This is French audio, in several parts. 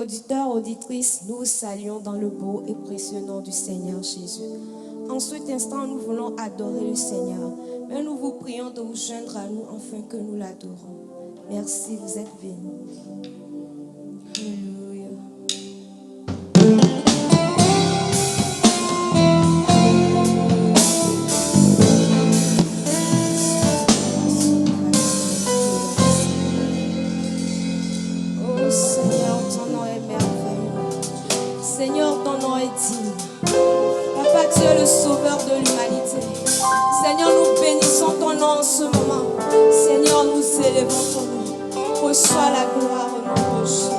auditeurs, auditrices, nous saluons dans le beau et précieux nom du Seigneur Jésus. En cet instant, nous voulons adorer le Seigneur, mais nous vous prions de vous joindre à nous afin que nous l'adorons. Merci, vous êtes bénis. Alléluia. Oh Seigneur, ton nom est merveilleux. Seigneur, ton nom est digne. Papa, tu es le sauveur de l'humanité. Seigneur, nous bénissons ton nom en ce moment. Seigneur, nous élevons ton nom. Reçois la gloire au nom de Jésus.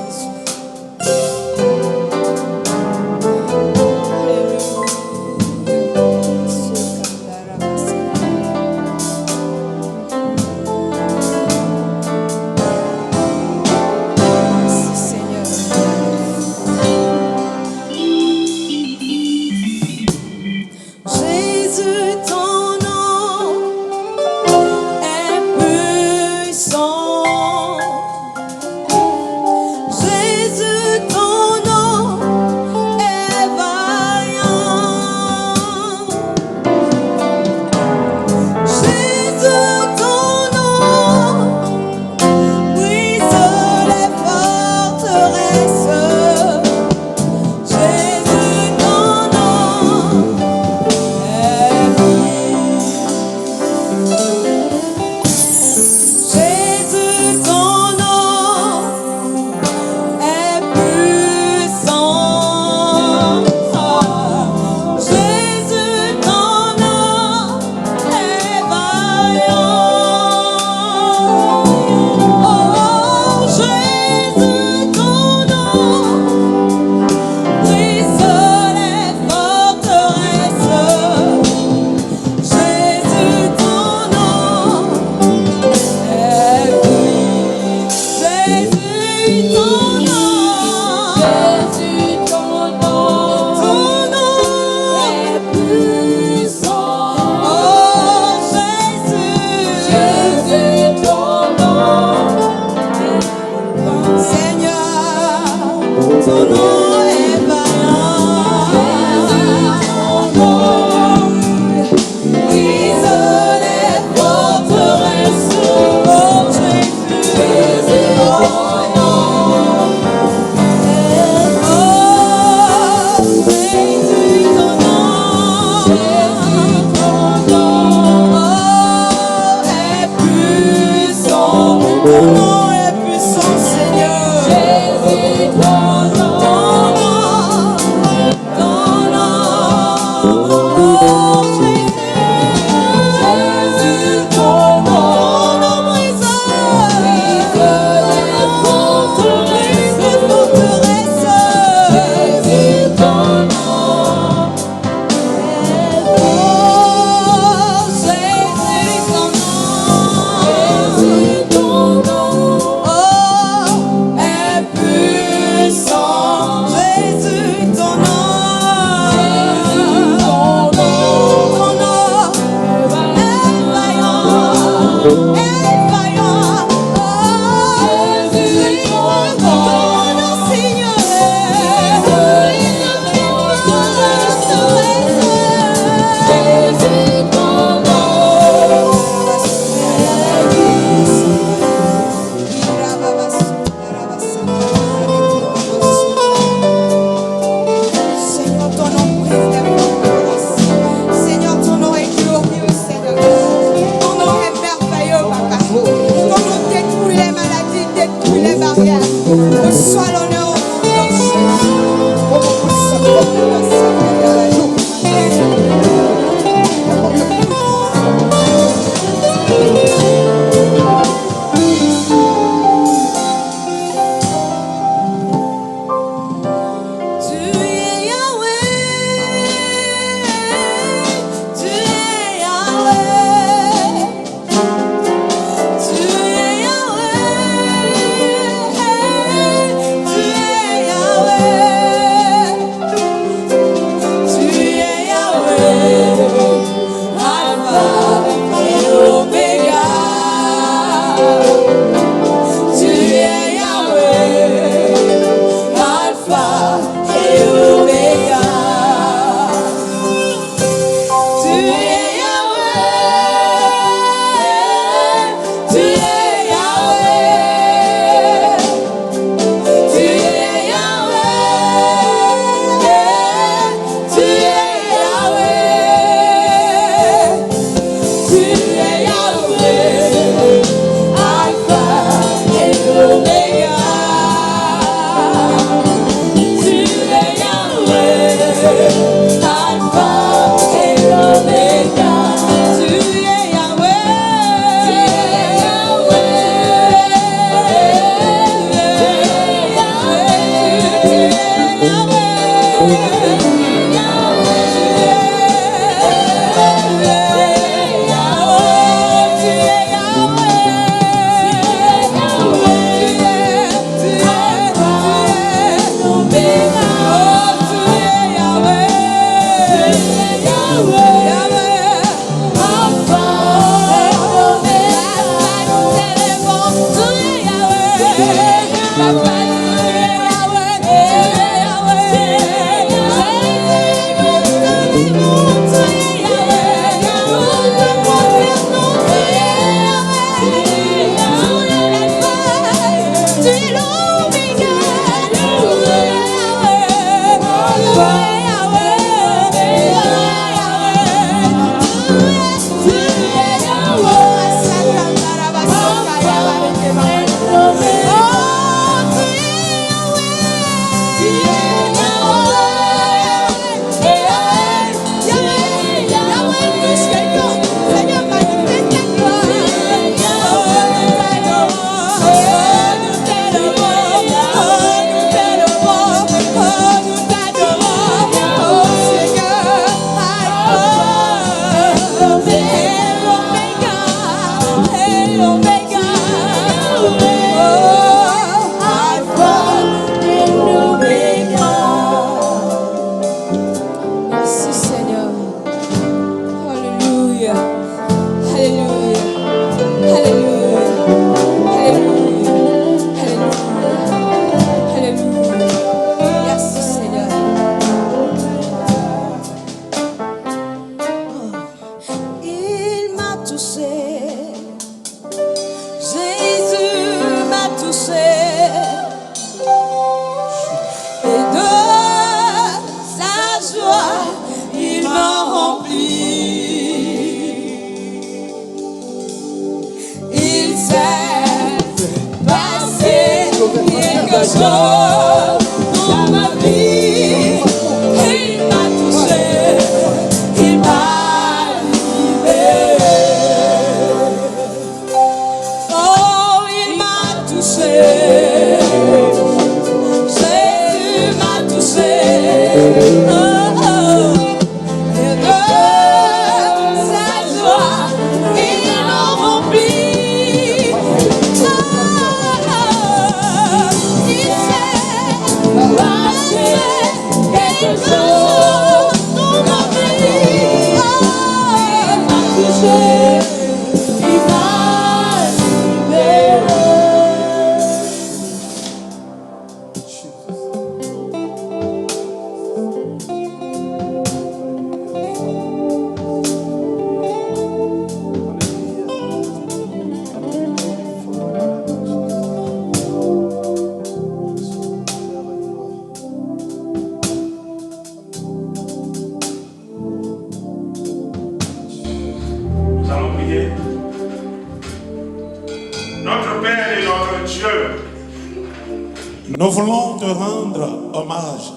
Nous voulons te rendre hommage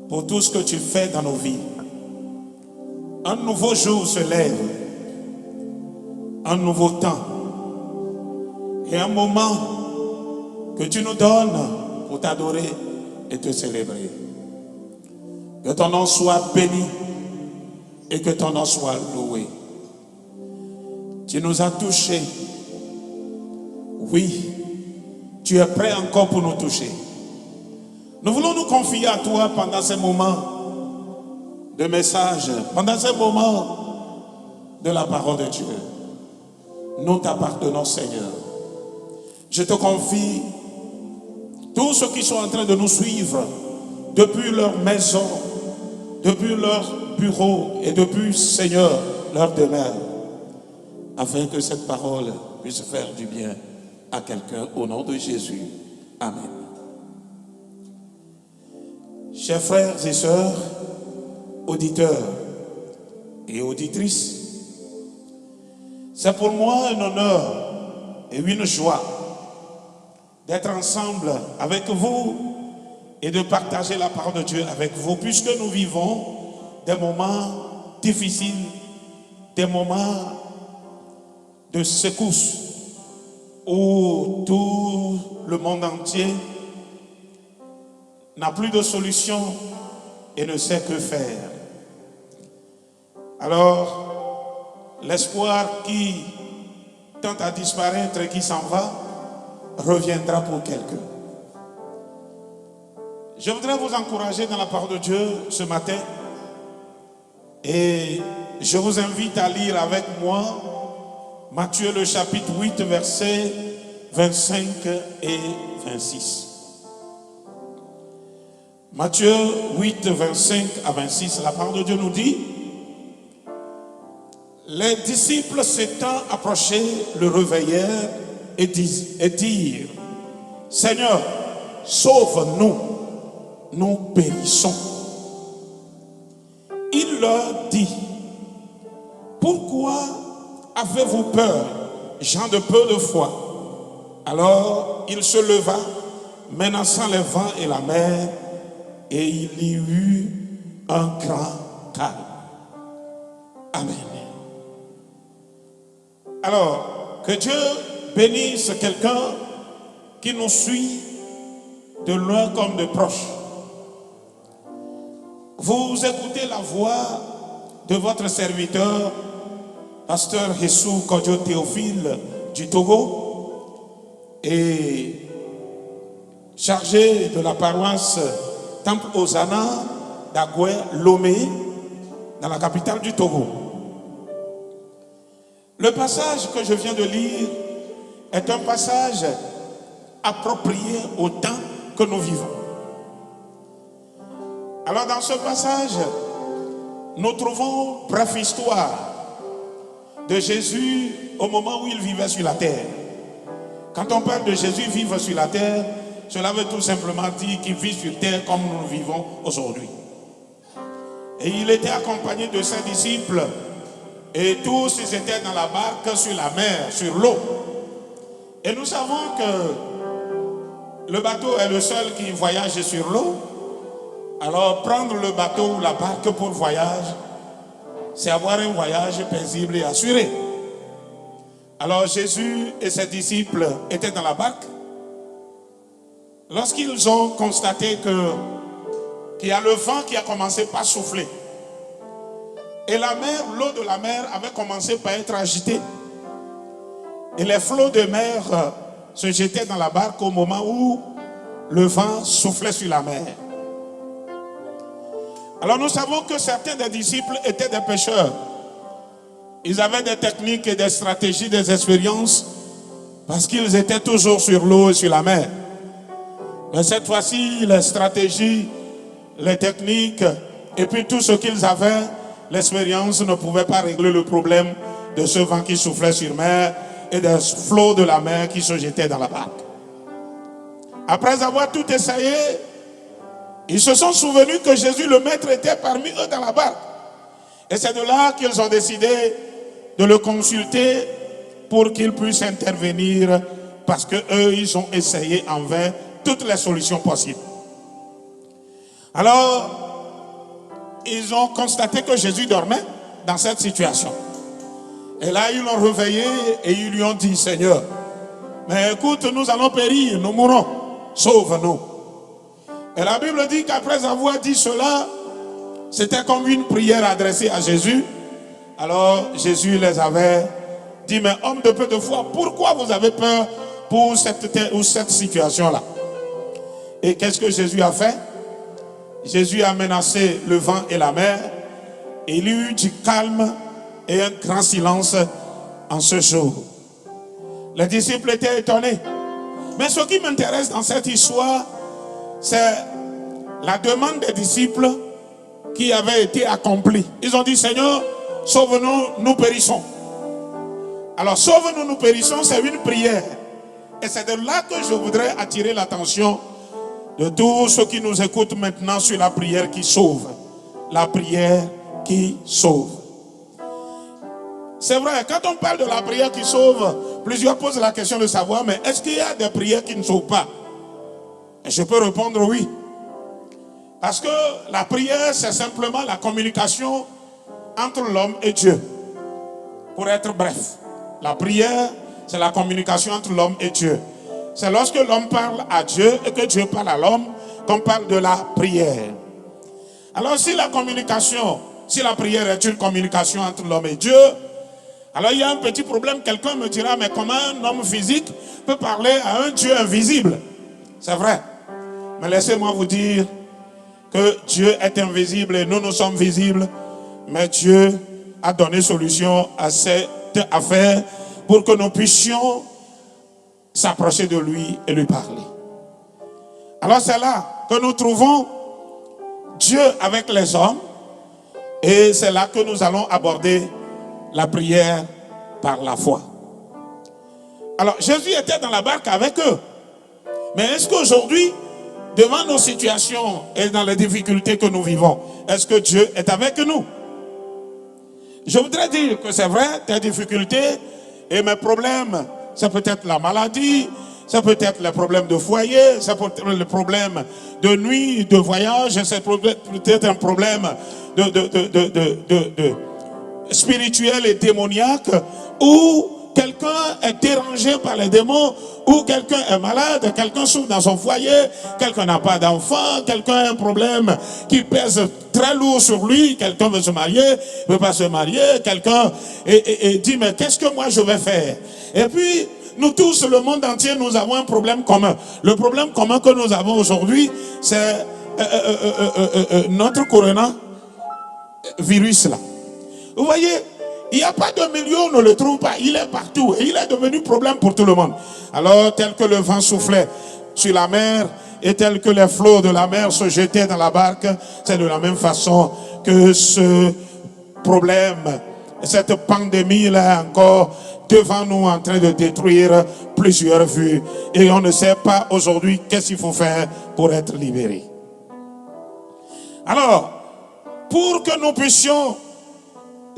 pour tout ce que tu fais dans nos vies. Un nouveau jour se lève, un nouveau temps et un moment que tu nous donnes pour t'adorer et te célébrer. Que ton nom soit béni et que ton nom soit loué. Tu nous as touchés. Oui, tu es prêt encore pour nous toucher. Nous voulons nous confier à toi pendant ces moments de message, pendant ces moments de la parole de Dieu. Nous t'appartenons, Seigneur. Je te confie tous ceux qui sont en train de nous suivre depuis leur maison, depuis leur bureau et depuis, Seigneur, leur demeure, afin que cette parole puisse faire du bien à quelqu'un au nom de Jésus. Amen. Chers frères et sœurs, auditeurs et auditrices, c'est pour moi un honneur et une joie d'être ensemble avec vous et de partager la parole de Dieu avec vous, puisque nous vivons des moments difficiles, des moments de secousse, où tout le monde entier n'a plus de solution et ne sait que faire. Alors, l'espoir qui tente à disparaître et qui s'en va, reviendra pour quelqu'un. Je voudrais vous encourager dans la parole de Dieu ce matin et je vous invite à lire avec moi Matthieu le chapitre 8, versets 25 et 26. Matthieu 8, 25 à 26, la parole de Dieu nous dit: les disciples s'étant approchés le réveillèrent et dirent: Seigneur, sauve-nous, nous périssons. Il leur dit: pourquoi avez-vous peur, gens de peu de foi? Alors il se leva, menaçant les vents et la mer, et il y eut un grand calme. Amen. Alors, que Dieu bénisse quelqu'un qui nous suit de loin comme de proche. Vous écoutez la voix de votre serviteur, pasteur Hessou Kodjo Théophile du Togo, et chargé de la paroisse Temple Hosanna d'Agoué Lomé, dans la capitale du Togo. Le passage que je viens de lire est un passage approprié au temps que nous vivons. Alors dans ce passage, nous trouvons brève histoire de Jésus au moment où il vivait sur la terre. Quand on parle de Jésus vivre sur la terre, cela veut tout simplement dire qu'il vit sur terre comme nous vivons aujourd'hui. Et il était accompagné de ses disciples et tous ils étaient dans la barque sur la mer, sur l'eau. Et nous savons que le bateau est le seul qui voyage sur l'eau. Alors prendre le bateau ou la barque pour voyage, c'est avoir un voyage paisible et assuré. Alors Jésus et ses disciples étaient dans la barque. Lorsqu'ils ont constaté qu'il y a le vent qui a commencé par souffler, et la mer, l'eau de la mer avait commencé par être agitée, et les flots de mer se jetaient dans la barque au moment où le vent soufflait sur la mer. Alors nous savons que certains des disciples étaient des pêcheurs. Ils avaient des techniques et des stratégies, des expériences, parce qu'ils étaient toujours sur l'eau et sur la mer. Mais cette fois-ci, les stratégies, les techniques, et puis tout ce qu'ils avaient, l'expérience ne pouvait pas régler le problème de ce vent qui soufflait sur mer et des flots de la mer qui se jetaient dans la barque. Après avoir tout essayé, ils se sont souvenus que Jésus le Maître était parmi eux dans la barque. Et c'est de là qu'ils ont décidé de le consulter pour qu'il puisse intervenir, parce qu'eux, ils ont essayé en vain toutes les solutions possibles. Alors, ils ont constaté que Jésus dormait dans cette situation. Et là, ils l'ont réveillé et ils lui ont dit: Seigneur, mais écoute, nous allons périr, nous mourrons, sauve-nous. Et la Bible dit qu'après avoir dit cela, c'était comme une prière adressée à Jésus. Alors Jésus les avait dit: mais homme de peu de foi, pourquoi vous avez peur pour cette situation-là? Et qu'est-ce que Jésus a fait? Jésus a menacé le vent et la mer, et il y eut du calme et un grand silence en ce jour. Les disciples étaient étonnés. Mais ce qui m'intéresse dans cette histoire, c'est la demande des disciples qui avait été accomplie. Ils ont dit: Seigneur, sauve-nous, nous périssons. Alors, sauve-nous, nous périssons, c'est une prière. Et c'est de là que je voudrais attirer l'attention de tous ceux qui nous écoutent maintenant sur la prière qui sauve. La prière qui sauve. C'est vrai, quand on parle de la prière qui sauve, plusieurs posent la question de savoir: mais est-ce qu'il y a des prières qui ne sauvent pas? Et je peux répondre oui. Parce que la prière, c'est simplement la communication entre l'homme et Dieu. Pour être bref, la prière, c'est la communication entre l'homme et Dieu. C'est lorsque l'homme parle à Dieu et que Dieu parle à l'homme qu'on parle de la prière. Alors si la prière est une communication entre l'homme et Dieu, alors il y a un petit problème. Quelqu'un me dira: mais comment un homme physique peut parler à un Dieu invisible? C'est vrai. Mais laissez-moi vous dire que Dieu est invisible et nous sommes visibles. Mais Dieu a donné solution à cette affaire pour que nous puissions s'approcher de lui et lui parler. Alors c'est là que nous trouvons Dieu avec les hommes. Et c'est là que nous allons aborder la prière par la foi. Alors, Jésus était dans la barque avec eux. Mais est-ce qu'aujourd'hui, devant nos situations et dans les difficultés que nous vivons, est-ce que Dieu est avec nous? Je voudrais dire que c'est vrai, tes difficultés et mes problèmes, c'est peut-être la maladie, c'est peut-être les problèmes de foyer, c'est peut-être le problème de nuit, de voyage, c'est peut-être un problème de spirituel et démoniaque, ou quelqu'un est dérangé par les démons, ou quelqu'un est malade, quelqu'un souffre dans son foyer, quelqu'un n'a pas d'enfant, quelqu'un a un problème qui pèse très lourd sur lui, quelqu'un veut se marier, ne veut pas se marier, quelqu'un et dit mais qu'est-ce que moi je vais faire? Et puis nous tous, le monde entier, nous avons un problème commun. Le problème commun que nous avons aujourd'hui, c'est notre coronavirus là. Vous voyez, il n'y a pas de milieu, on ne le trouve pas. Il est partout et il est devenu problème pour tout le monde. Alors, tel que le vent soufflait sur la mer et tel que les flots de la mer se jetaient dans la barque, c'est de la même façon que ce problème, cette pandémie-là encore devant nous en train de détruire plusieurs vies. Et on ne sait pas aujourd'hui qu'est-ce qu'il faut faire pour être libéré. Alors, pour que nous puissions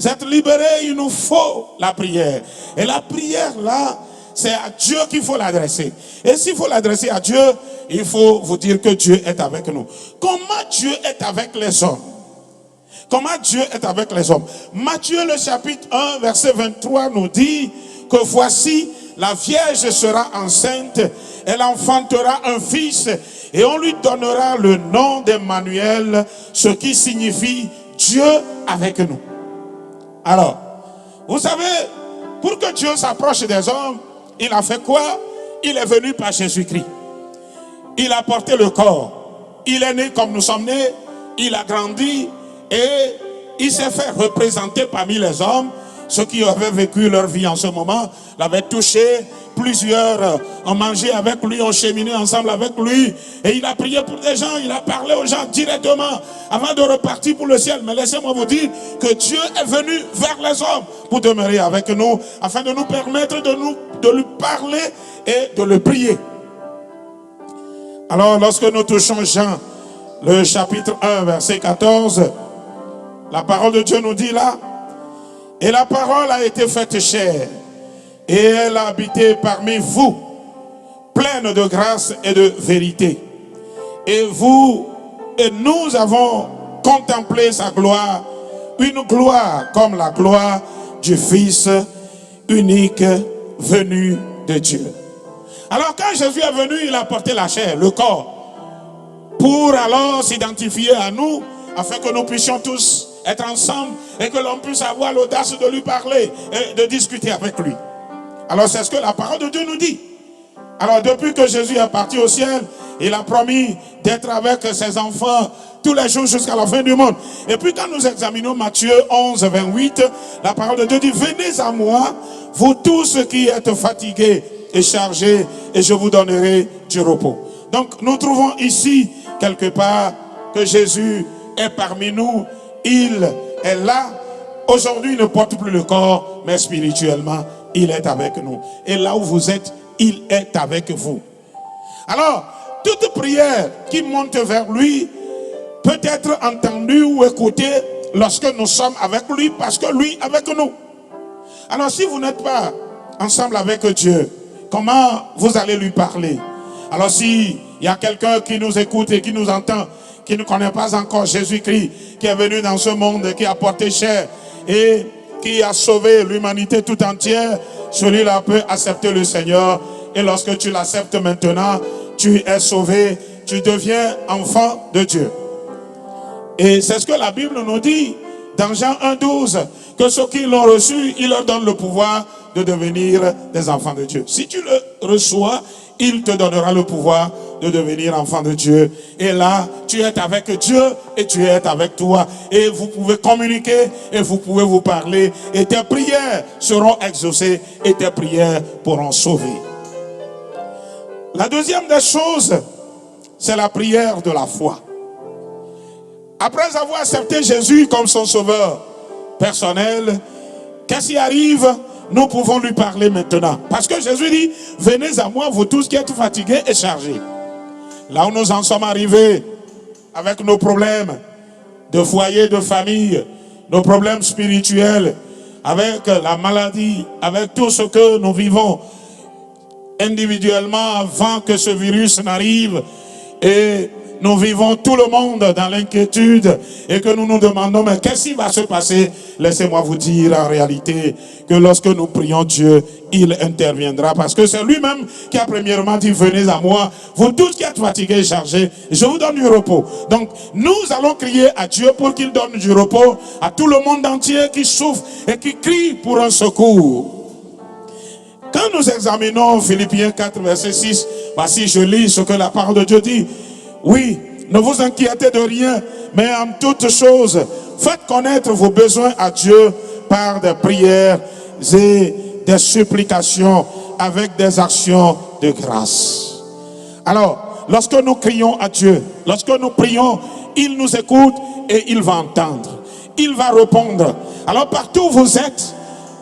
être libérés, il nous faut la prière. Et la prière là, c'est à Dieu qu'il faut l'adresser. Et s'il faut l'adresser à Dieu, il faut vous dire que Dieu est avec nous. Comment Dieu est avec les hommes? Comment Dieu est avec les hommes? Matthieu le chapitre 1 verset 23 nous dit que voici la Vierge sera enceinte, elle enfantera un fils et on lui donnera le nom d'Emmanuel, ce qui signifie Dieu avec nous. Alors, vous savez, pour que Dieu s'approche des hommes, il a fait quoi? Il est venu par Jésus-Christ. Il a porté le corps. Il est né comme nous sommes nés. Il a grandi et il s'est fait représenter parmi les hommes. Ceux qui avaient vécu leur vie en ce moment l'avaient touché. Plusieurs ont mangé avec lui, ont cheminé ensemble avec lui. Et il a prié pour des gens, il a parlé aux gens directement avant de repartir pour le ciel. Mais laissez-moi vous dire que Dieu est venu vers les hommes pour demeurer avec nous, afin de nous permettre de lui parler et de le prier. Alors lorsque nous touchons Jean, le chapitre 1, verset 14, la parole de Dieu nous dit là, et la parole a été faite chair, et elle a habité parmi vous, pleine de grâce et de vérité. Et nous avons contemplé sa gloire, une gloire comme la gloire du Fils unique venu de Dieu. Alors quand Jésus est venu, il a porté la chair, le corps, pour alors s'identifier à nous, afin que nous puissions tous être ensemble et que l'on puisse avoir l'audace de lui parler et de discuter avec lui. Alors c'est ce que la parole de Dieu nous dit. Alors depuis que Jésus est parti au ciel, il a promis d'être avec ses enfants tous les jours jusqu'à la fin du monde. Et puis quand nous examinons Matthieu 11, 28, la parole de Dieu dit, venez à moi, vous tous qui êtes fatigués et chargés, et je vous donnerai du repos. Donc nous trouvons ici quelque part que Jésus est parmi nous, il est là. Aujourd'hui il ne porte plus le corps, mais spirituellement il est avec nous. Et là où vous êtes, il est avec vous. Alors, toute prière qui monte vers lui peut être entendue ou écoutée lorsque nous sommes avec lui, parce que lui est avec nous. Alors, si vous n'êtes pas ensemble avec Dieu, comment vous allez lui parler? Alors, s'il y a quelqu'un qui nous écoute et qui nous entend, qui ne connaît pas encore Jésus-Christ, qui est venu dans ce monde, qui a porté chair et qui a sauvé l'humanité tout entière, celui-là peut accepter le Seigneur. Et lorsque tu l'acceptes maintenant, tu es sauvé, tu deviens enfant de Dieu. Et c'est ce que la Bible nous dit dans Jean 1,12, que ceux qui l'ont reçu, il leur donne le pouvoir de devenir des enfants de Dieu. Si tu le reçois, il te donnera le pouvoir de devenir enfant de Dieu. Et là, tu es avec Dieu et tu es avec toi. Et vous pouvez communiquer et vous pouvez vous parler. Et tes prières seront exaucées et tes prières pourront sauver. La deuxième des choses, c'est la prière de la foi. Après avoir accepté Jésus comme son sauveur personnel, qu'est-ce qui arrive? Nous pouvons lui parler maintenant. Parce que Jésus dit, venez à moi, vous tous qui êtes fatigués et chargés. Là où nous en sommes arrivés, avec nos problèmes de foyer, de famille, nos problèmes spirituels, avec la maladie, avec tout ce que nous vivons individuellement avant que ce virus n'arrive, et nous vivons tout le monde dans l'inquiétude et que nous nous demandons, mais qu'est-ce qui va se passer? Laissez-moi vous dire en réalité que lorsque nous prions Dieu, il interviendra parce que c'est lui-même qui a premièrement dit, venez à moi, vous tous qui êtes fatigués et chargés, je vous donne du repos. Donc nous allons crier à Dieu pour qu'il donne du repos à tout le monde entier qui souffre et qui crie pour un secours. Quand nous examinons Philippiens 4, verset 6, voici je lis ce que la parole de Dieu dit. Oui, ne vous inquiétez de rien, mais en toutes choses, faites connaître vos besoins à Dieu par des prières et des supplications avec des actions de grâce. Alors, lorsque nous crions à Dieu, lorsque nous prions, il nous écoute et il va entendre. Il va répondre. Alors, partout où vous êtes,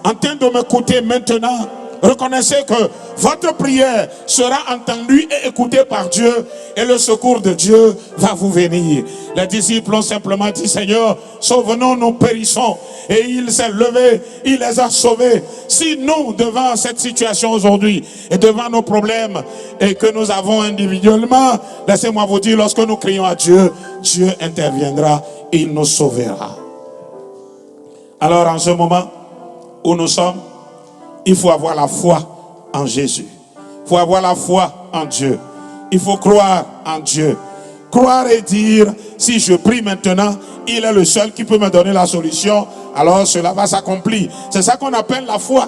en train de m'écouter maintenant, reconnaissez que votre prière sera entendue et écoutée par Dieu et le secours de Dieu va vous venir. Les disciples ont simplement dit, Seigneur, sauve-nous, nous périssons. Et il s'est levé, il les a sauvés. Si nous, devant cette situation aujourd'hui et devant nos problèmes et que nous avons individuellement, laissez-moi vous dire, lorsque nous crions à Dieu, Dieu interviendra et il nous sauvera. Alors en ce moment où nous sommes, il faut avoir la foi en Jésus. Il faut avoir la foi en Dieu. Il faut croire en Dieu. Croire et dire, si je prie maintenant, il est le seul qui peut me donner la solution, alors cela va s'accomplir. C'est ça qu'on appelle la foi.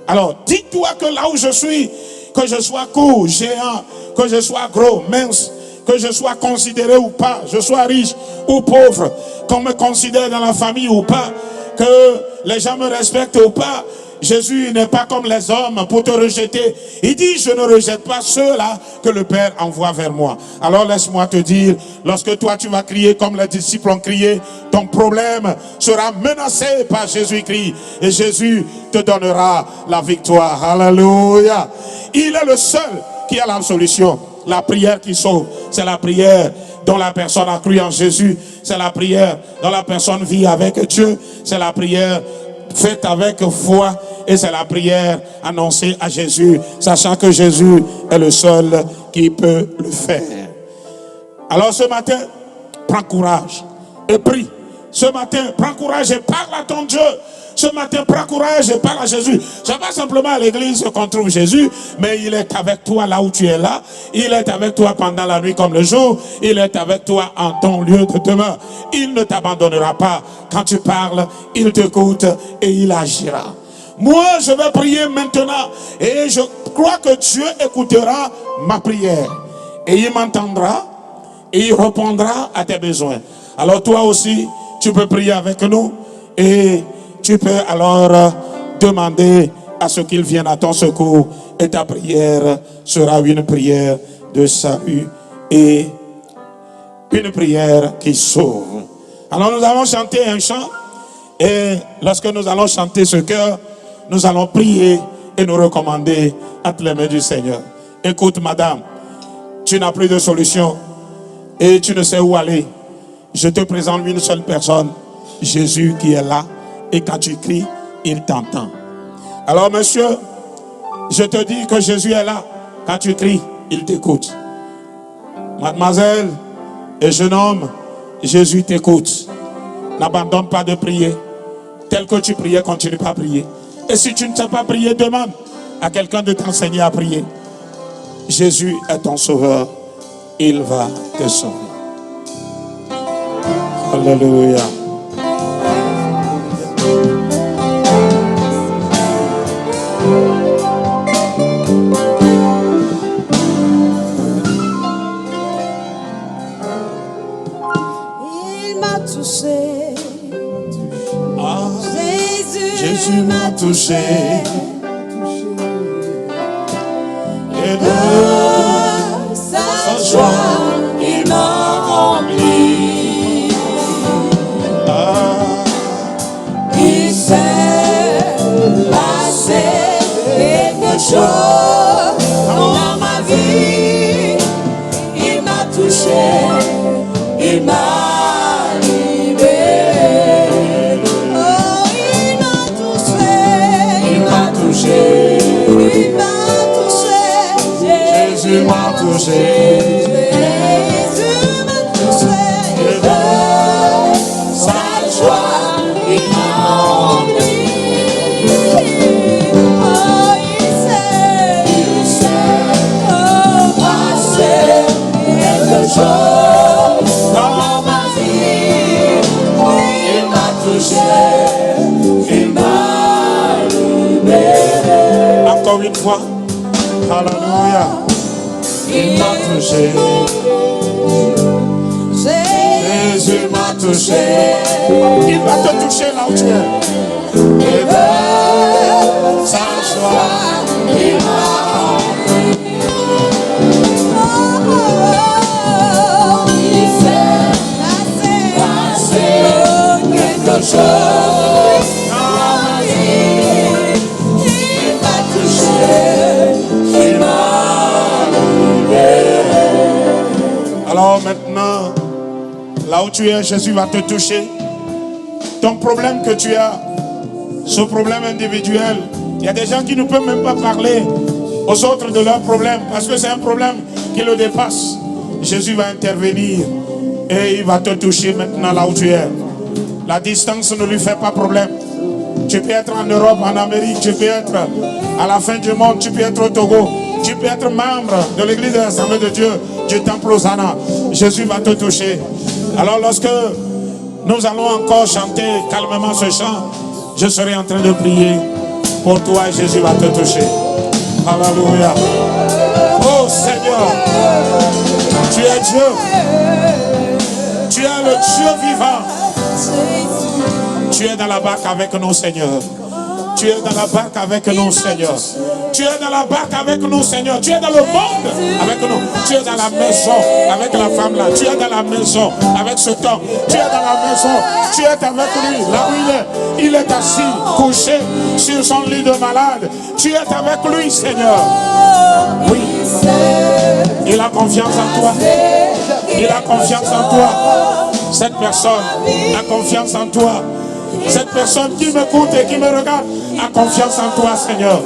Alors, dis-toi que là où je suis, que je sois court, géant, que je sois gros, mince, que je sois considéré ou pas, je sois riche ou pauvre, qu'on me considère dans la famille ou pas, que les gens me respectent ou pas, Jésus n'est pas comme les hommes pour te rejeter. Il dit, je ne rejette pas ceux-là que le Père envoie vers moi. Alors laisse-moi te dire, lorsque toi tu vas crier comme les disciples ont crié, ton problème sera menacé par Jésus-Christ. Et Jésus te donnera la victoire. Alléluia. Il est le seul qui a la solution. La prière qui sauve, c'est la prière dont la personne a cru en Jésus. C'est la prière dont la personne vit avec Dieu. C'est la prière faite avec foi et c'est la prière annoncée à Jésus, sachant que Jésus est le seul qui peut le faire. Alors ce matin, prends courage et prie. Ce matin, prends courage et parle à ton Dieu. Ce matin, prends courage et parle à Jésus. Ce n'est pas simplement à l'église qu'on trouve Jésus, mais il est avec toi là où tu es là. Il est avec toi pendant la nuit comme le jour. Il est avec toi en ton lieu de demeure. Il ne t'abandonnera pas. Quand tu parles, il t'écoute et il agira. Moi, je vais prier maintenant et je crois que Dieu écoutera ma prière. Et il m'entendra et il répondra à tes besoins. Alors toi aussi, tu peux prier avec nous et tu peux alors demander à ce qu'il vienne à ton secours et ta prière sera une prière de salut et une prière qui sauve. Alors nous allons chanter un chant et lorsque nous allons chanter ce chœur, nous allons prier et nous recommander entre les mains du Seigneur. Écoute madame, tu n'as plus de solution et tu ne sais où aller. Je te présente une seule personne, Jésus qui est là. Et quand tu cries, il t'entend. Alors monsieur, je te dis que Jésus est là. Quand tu cries, il t'écoute. Mademoiselle et jeune homme, Jésus t'écoute. N'abandonne pas de prier. Tel que tu priais, continue pas à prier. Et si tu ne sais pas prier, demande à quelqu'un de t'enseigner à prier. Jésus est ton sauveur. Il va te sauver. Alléluia. Il m'a touché. Ah, Jésus m'a touché. Et de sa joie, il m'a rempli. chose dans ma vie. Il m'a touché, il m'a libéré. Oh, il m'a touché, il m'a touché, il m'a touché. Jésus m'a touché, Jésus m'a touché. Et de sa joie, il m'a rempli. Oh, il sait passer quelque chose dans ma vie. Il m'a touché, il m'a libéré. Encore une fois. Alléluia. Il m'a touché. Jésus m'a touché. Il va te toucher là où tu es. Et de sa joie, il m'a rempli. Oh, il fait passer quelque chose dans ma vie. Il m'a touché, il m'a libéré. Alors maintenant, là où tu es, Jésus va te toucher. Ton problème que tu as, ce problème individuel, il y a des gens qui ne peuvent même pas parler aux autres de leurs problèmes parce que c'est un problème qui le dépasse. Jésus va intervenir et il va te toucher maintenant là où tu es. La distance ne lui fait pas problème. Tu peux être en Europe, en Amérique, tu peux être à la fin du monde, tu peux être au Togo, tu peux être membre de l'église de l'Assemblée de Dieu, du temple Hosanna. Jésus va te toucher. Alors lorsque nous allons encore chanter calmement ce chant, je serai en train de prier pour toi et Jésus va te toucher. Alléluia. Oh Seigneur, tu es Dieu. Tu es le Dieu vivant. Tu es dans la barque avec nous, Seigneur. Tu es dans la barque avec nous, Seigneur. Tu es dans la barque avec nous, Seigneur. Tu es dans le monde avec nous. Tu es dans la maison avec la femme là. Tu es dans la maison avec ce temps. Tu es dans la maison. Tu es avec lui. Là où il est. Il est assis, couché sur son lit de malade. Tu es avec lui, Seigneur. Oui. Il a confiance en toi. Il a confiance en toi. Cette personne a confiance en toi. Cette personne qui m'écoute et qui me regarde a confiance en toi, Seigneur.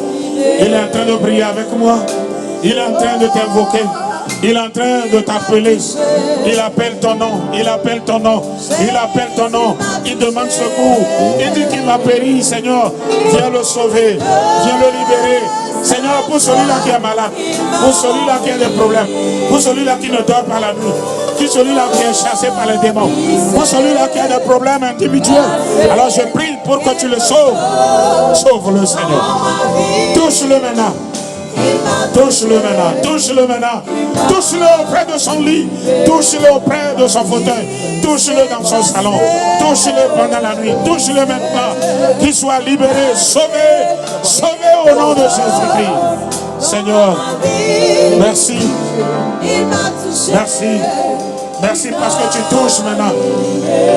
Il est en train de prier avec moi. Il est en train de t'invoquer. Il est en train de t'appeler. Il appelle ton nom. Il appelle ton nom. Il appelle ton nom. Il demande secours. Il dit qu'il va périr, Seigneur. Viens le sauver. Viens le libérer. Seigneur, pour celui-là qui est malade, pour celui-là qui a des problèmes, pour celui-là qui ne dort pas la nuit, pour celui-là qui est chassé par les démons, pour celui-là qui a des problèmes individuels. Alors je prie pour que tu le sauves. Sauve-le, Seigneur. Touche-le maintenant. Touche-le maintenant, touche-le maintenant, touche-le auprès de son lit, touche-le auprès de son fauteuil, touche-le dans son salon, touche-le pendant la nuit, touche-le maintenant, qu'il soit libéré, sauvé, sauvé au nom de Jésus-Christ. Seigneur, merci, merci, merci parce que tu touches maintenant,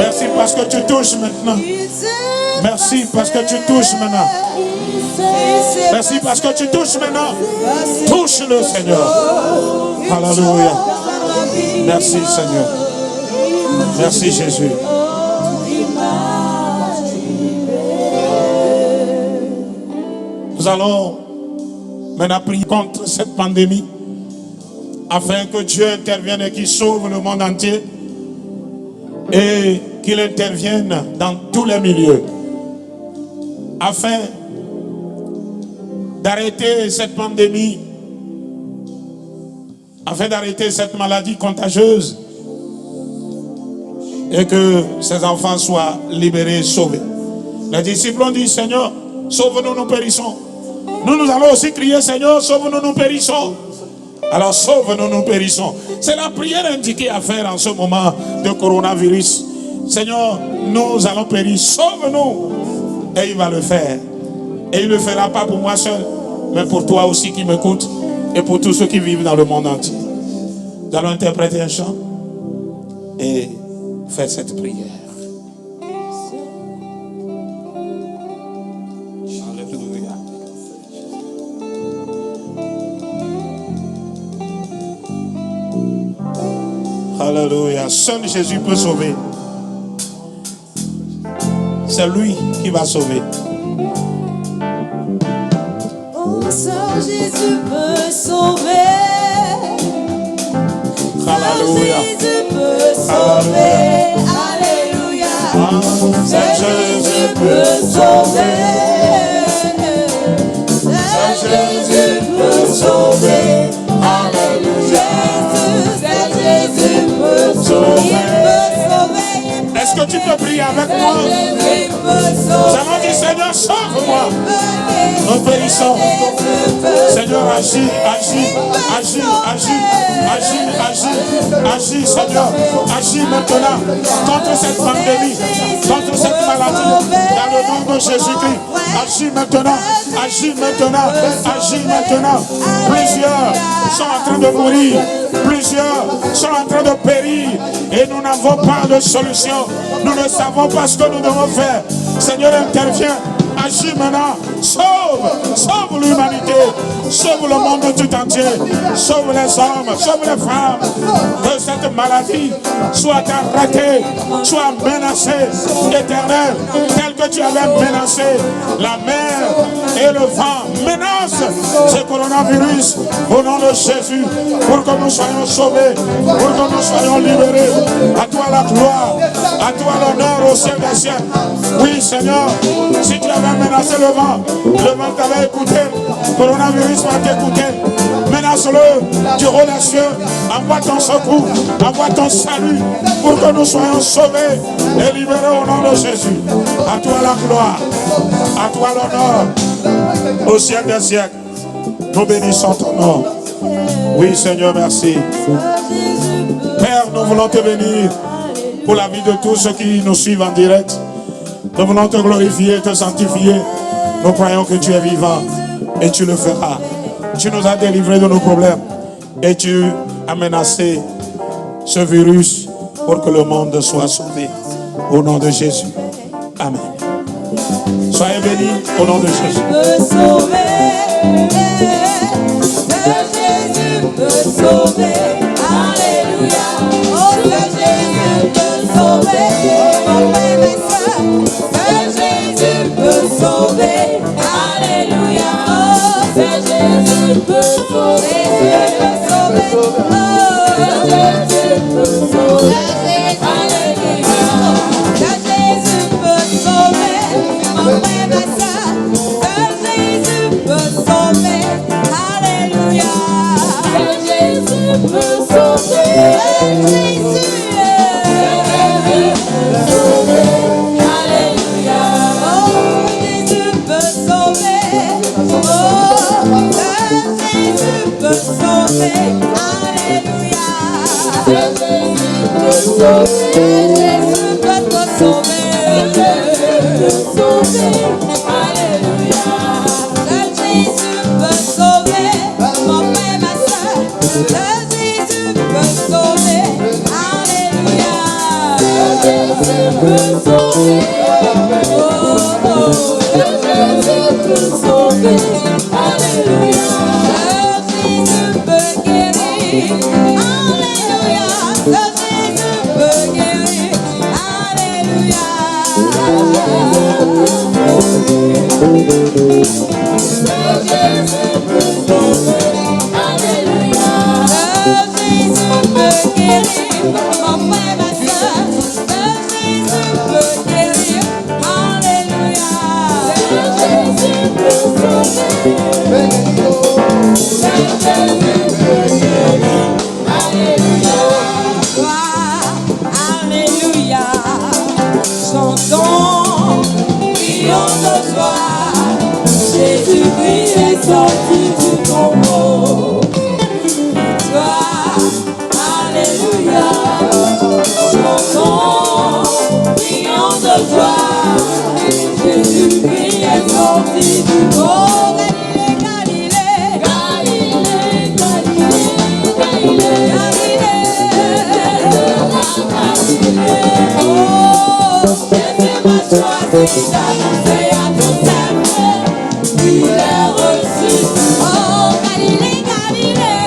merci parce que tu touches maintenant, merci parce que tu touches maintenant. Merci parce que tu touches maintenant. Touche-le, Seigneur. Alléluia. Merci, Seigneur. Merci, Jésus. Nous allons maintenant prier contre cette pandémie afin que Dieu intervienne et qu'il sauve le monde entier et qu'il intervienne dans tous les milieux afin d'arrêter cette pandémie, afin d'arrêter cette maladie contagieuse et que ces enfants soient libérés et sauvés. Les disciples ont dit, Seigneur, sauve-nous, nous périssons. Nous allons aussi crier, Seigneur, sauve-nous, nous périssons. Alors sauve-nous, nous périssons. C'est la prière indiquée à faire en ce moment de coronavirus. Seigneur, nous allons périr, sauve-nous. Et il va le faire. Et il ne le fera pas pour moi seul, mais pour toi aussi qui m'écoutes et pour tous ceux qui vivent dans le monde entier. Nous allons interpréter un chant et faire cette prière. Alléluia. Alléluia. Seul Jésus peut sauver. C'est lui qui va sauver. Oh, seul Jésus peut sauver. Alléluia. Jésus peut sauver. Alléluia. Seul Jésus peut sauver. Seul Jésus peut sauver. Alléluia. Seul Jésus peut sauver. Est-ce que tu peux prier avec moi? Nous allons dire, Seigneur, sauve-moi. Nous périssons. Seigneur, agis, agis, agis, agis, agis, agis, agis, Seigneur. Agis maintenant contre cette pandémie, contre cette maladie, dans le nom de Jésus-Christ. Agis maintenant, agis maintenant, agis maintenant. Plusieurs sont en train de mourir, plusieurs sont en train de périr et nous n'avons pas de solution. Nous ne savons pas ce que nous devons faire. Seigneur, interviens. Agis maintenant, sauve l'humanité, sauve le monde tout entier, sauve les hommes, sauve les femmes, que cette maladie soit arrêtée, soit menacée, éternelle, telle que tu avais menacé la mer et le vent. Menace ce coronavirus au nom de Jésus, pour que nous soyons sauvés, pour que nous soyons libérés. À toi la gloire, à toi l'honneur au ciel des cieux. Oui Seigneur, si tu avais menacé le vent t'avait écouté, le coronavirus va t'écouter. Menace-le du haut des cieux, envoie ton secours, envoie ton salut, pour que nous soyons sauvés et libérés au nom de Jésus. À toi la gloire, à toi l'honneur, au ciel des siècles. Nous bénissons ton nom. Oui Seigneur, merci. Père, nous voulons te bénir pour la vie de tous ceux qui nous suivent en direct. Nous voulons te glorifier, te sanctifier. Nous croyons que tu es vivant et tu le feras. Tu nous as délivrés de nos problèmes et tu as menacé ce virus pour que le monde soit sauvé. Au nom de Jésus. Amen. Soyez bénis au nom de Jésus. Jésus peut sauver. Alléluia. Oh, Jésus peut sauver. Mon frère et soeur. Jésus peut sauver. Alléluia. Oh, Jésus peut sauver. Oh, Jésus peut sauver. Alléluia. Jésus peut sauver. Mon frère et soeur. Jésus peut sauver. Alléluia. Jésus peut sauver. Jésus Alléluia. Oh, Jésus peut sauver. Oh, Jésus peut sauver. Alléluia. Jésus peut sauver. Jésus peut te sauver. Jésus peut sauver. Alléluia. Jésus peut sauver. Mon frère, ma soeur. Jésus peut sauver. Alléluia. Jésus peut sauver. Oh, oh. Jésus peut sauver. Alléluia. Jésus peut guérir. Alléluia. Jésus peut guérir. Alléluia. Jésus peut sauver. Alléluia. Jésus peut guérir. Mon frère, ma soeur. Jésus peut guérir. Alléluia. Jésus peut sauver. Jésus peut guérir. Alléluia. Alléluia. Chantons, crions de joie. Jésus-Christ est sorti du tombeau. Alléluia. Chantons, crions de joie. Jésus-Christ est sorti du tombeau. Galilée, Galilée, Galilée, Galilée, Galilée. Oh, Jésus m'a choisi d'annoncer à tous ses frères qu'il est reçu. Oh, Galilée, Galilée,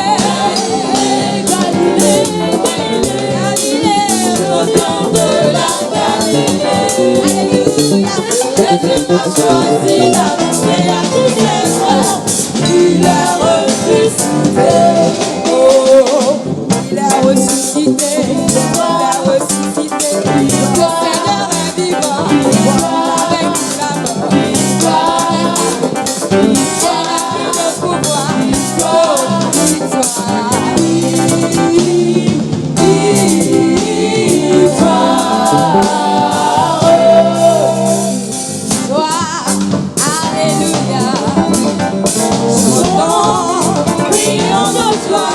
Galilée, Galilée, Galilée. a choisi d'annoncer à tous ses frères, il est ressuscité. Oh, il est ressuscité, il est ressuscité. Le Seigneur est vivant, avec la mort. Il a pris le pouvoir, oh, Alléluia. Chantons, prions de toi.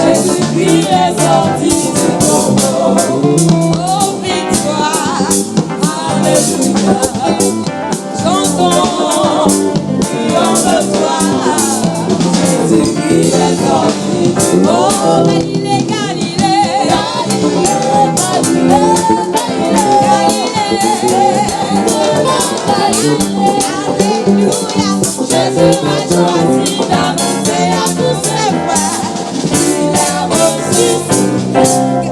Jésus-Christ est sorti du tombeau. Oh, victoire. Alléluia. Chantons, prions de toi. Jésus-Christ est sorti du tombeau. Oh, Galilée, Galilée. Galilée, Alléluia, Jésus m'a choisi d'annoncer à tous ses frères, il est ressuscité.